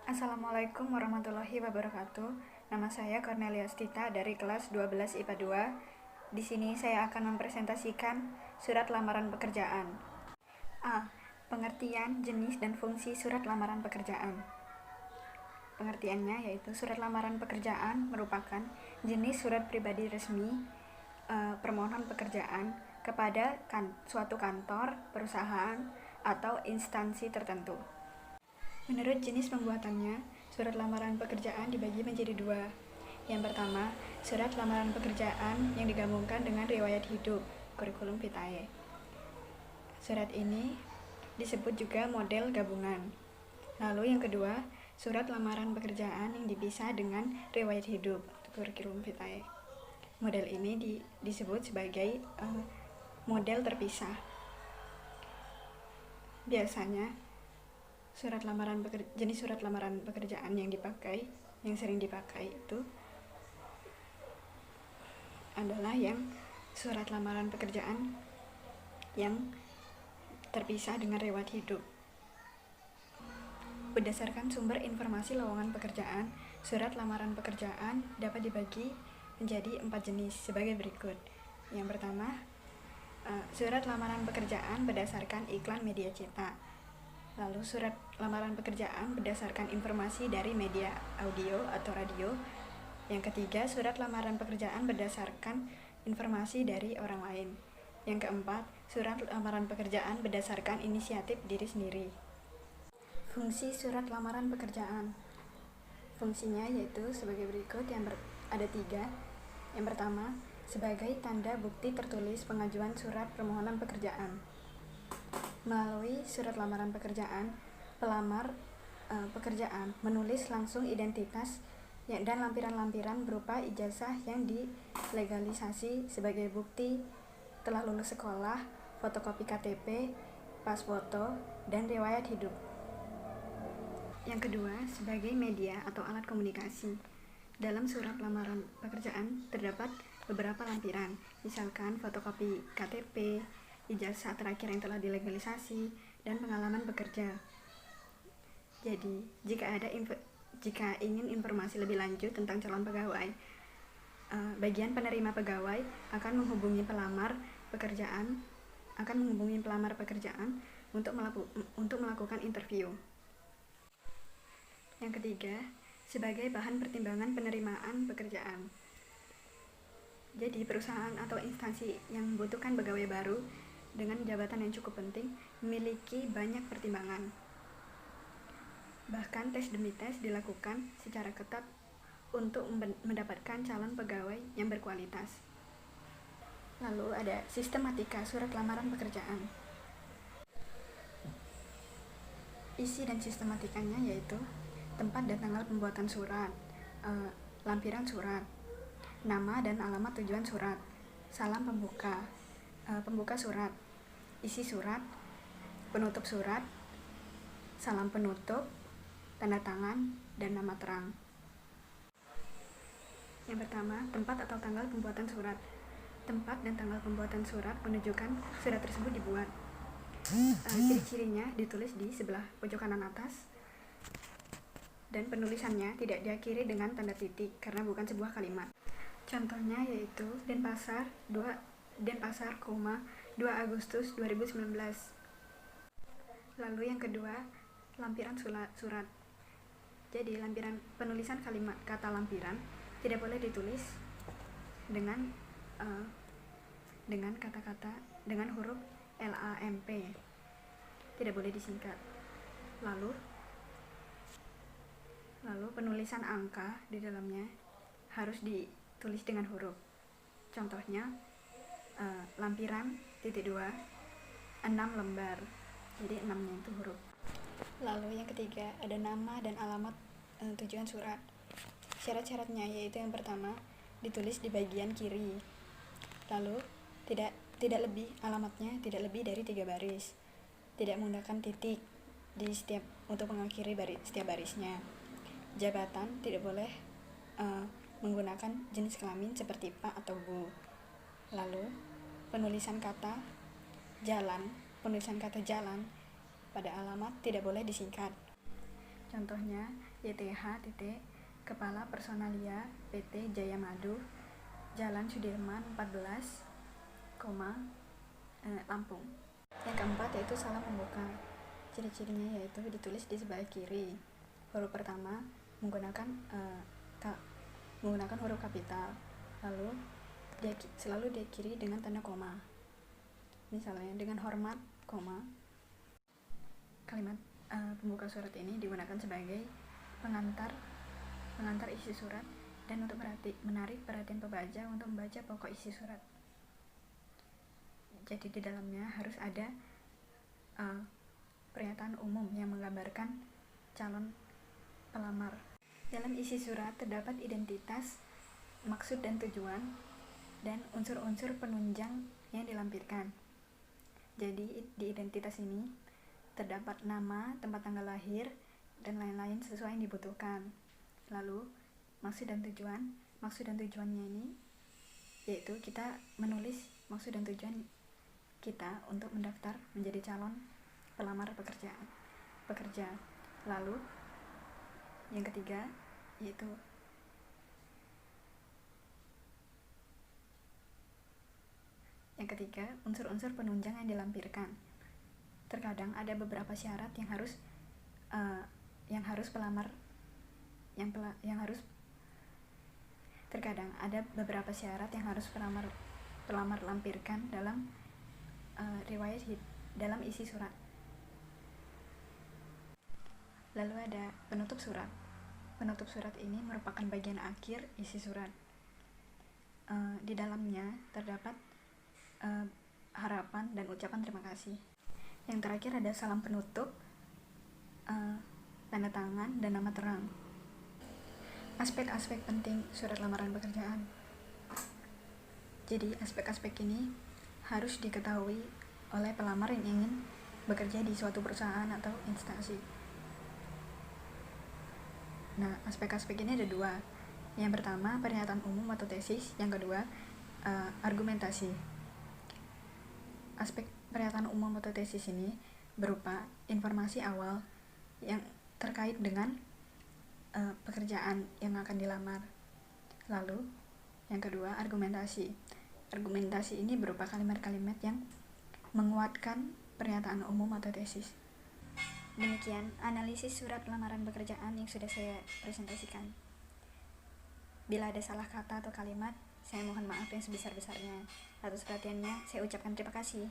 Assalamualaikum warahmatullahi wabarakatuh. Nama saya Cornelia Stita dari kelas 12 IPA 2. Di sini saya akan mempresentasikan surat lamaran pekerjaan. A. Pengertian, jenis, dan fungsi surat lamaran pekerjaan. Pengertiannya yaitu surat lamaran pekerjaan merupakan jenis surat pribadi resmi permohonan pekerjaan kepada suatu kantor, perusahaan, atau instansi tertentu. Menurut jenis pembuatannya, surat lamaran pekerjaan dibagi menjadi dua. Yang pertama, surat lamaran pekerjaan yang digabungkan dengan riwayat hidup, kurikulum vitae. Surat ini disebut juga model gabungan. Lalu yang kedua, surat lamaran pekerjaan yang dipisah dengan riwayat hidup, kurikulum vitae. Model ini disebut sebagai model terpisah. Biasanya jenis surat lamaran pekerjaan yang sering dipakai itu adalah yang surat lamaran pekerjaan yang terpisah dengan riwayat hidup. Berdasarkan sumber informasi lowongan pekerjaan, surat lamaran pekerjaan dapat dibagi menjadi 4 jenis sebagai berikut. Yang pertama, surat lamaran pekerjaan berdasarkan iklan media cetak. Lalu surat lamaran pekerjaan berdasarkan informasi dari media audio atau radio. Yang ketiga, surat lamaran pekerjaan berdasarkan informasi dari orang lain. Yang keempat, surat lamaran pekerjaan berdasarkan inisiatif diri sendiri. Fungsi surat lamaran pekerjaan. Fungsinya yaitu sebagai berikut, ada 3. Yang pertama, sebagai tanda bukti tertulis pengajuan surat permohonan pekerjaan. Melalui surat lamaran pekerjaan, pelamar pekerjaan menulis langsung identitas dan lampiran-lampiran berupa ijazah yang dilegalisasi sebagai bukti telah lulus sekolah, fotokopi KTP, pas foto, dan riwayat hidup. Yang kedua, sebagai media atau alat komunikasi. Dalam surat lamaran pekerjaan terdapat beberapa lampiran, misalkan fotokopi KTP, ijazah terakhir yang telah dilegalisasi, dan pengalaman bekerja. Jadi, jika ingin informasi lebih lanjut tentang calon pegawai, bagian penerima pegawai akan menghubungi pelamar pekerjaan untuk melakukan interview. Yang ketiga, sebagai bahan pertimbangan penerimaan pekerjaan. Jadi, perusahaan atau instansi yang membutuhkan pegawai baru dengan jabatan yang cukup penting memiliki banyak pertimbangan. Bahkan tes demi tes dilakukan secara ketat untuk mendapatkan calon pegawai yang berkualitas. Lalu ada sistematika surat lamaran pekerjaan. Isi dan sistematikanya yaitu tempat dan tanggal pembuatan surat, lampiran surat, nama dan alamat tujuan surat, salam pembuka surat, isi surat, penutup surat, salam penutup, tanda tangan, dan nama terang. Yang pertama, tempat atau tanggal pembuatan surat. Tempat dan tanggal pembuatan surat menunjukkan surat tersebut dibuat. Ciri-cirinya ditulis di sebelah pojok kanan atas, dan penulisannya tidak diakhiri dengan tanda titik karena bukan sebuah kalimat. Contohnya yaitu Denpasar, 2 Agustus 2019. Lalu yang kedua, lampiran surat. Jadi penulisan kalimat kata lampiran tidak boleh ditulis dengan kata-kata dengan huruf LAMP. Tidak boleh disingkat. Lalu penulisan angka di dalamnya harus ditulis dengan huruf. Contohnya lampiran titik 2 6 lembar, jadi 6-nya itu huruf. Lalu yang ketiga, ada nama dan alamat tujuan surat. Syarat-syaratnya yaitu yang pertama, ditulis di bagian kiri. Lalu alamatnya tidak lebih dari 3 baris. Tidak menggunakan titik untuk mengakhiri setiap barisnya. Jabatan tidak boleh menggunakan jenis kelamin seperti Pak atau Bu. Lalu penulisan kata jalan pada alamat tidak boleh disingkat. Contohnya YTH titik Kepala Personalia PT Jaya Madu, Jalan Sudirman 14, Lampung. Yang keempat yaitu salah membuka. Ciri-cirinya yaitu ditulis di sebelah kiri. Huruf pertama menggunakan huruf kapital, lalu selalu diakhiri dengan tanda koma. Misalnya dengan hormat, koma. Kalimat pembuka surat ini digunakan sebagai pengantar isi surat dan untuk menarik perhatian pembaca untuk membaca pokok isi surat. Jadi di dalamnya harus ada pernyataan umum yang menggambarkan calon pelamar. Dalam isi surat terdapat identitas, maksud dan tujuan, dan unsur-unsur penunjang yang dilampirkan. Jadi di identitas ini terdapat nama, tempat tanggal lahir, dan lain-lain sesuai yang dibutuhkan. Lalu maksud dan tujuannya ini yaitu kita menulis maksud dan tujuan kita untuk mendaftar menjadi calon pelamar pekerja. Lalu yang ketiga yaitu unsur-unsur penunjang yang dilampirkan. Terkadang ada beberapa syarat yang harus pelamar lampirkan dalam dalam isi surat. Lalu ada penutup surat. Penutup surat ini merupakan bagian akhir isi surat. Di dalamnya terdapat harapan dan ucapan terima kasih. Yang terakhir ada salam penutup, tanda tangan, dan nama terang. Aspek-aspek penting surat lamaran pekerjaan. Jadi aspek-aspek ini harus diketahui oleh pelamar yang ingin bekerja di suatu perusahaan atau instansi. Nah, aspek-aspek ini ada dua. Yang pertama, pernyataan umum atau tesis. Yang kedua, argumentasi. Aspek pernyataan umum atau tesis ini berupa informasi awal yang terkait dengan pekerjaan yang akan dilamar. Lalu, yang kedua, argumentasi. Argumentasi ini berupa kalimat-kalimat yang menguatkan pernyataan umum atau tesis. Demikian analisis surat lamaran pekerjaan yang sudah saya presentasikan. Bila ada salah kata atau kalimat, saya mohon maaf yang sebesar-besarnya. Atas perhatiannya, saya ucapkan terima kasih.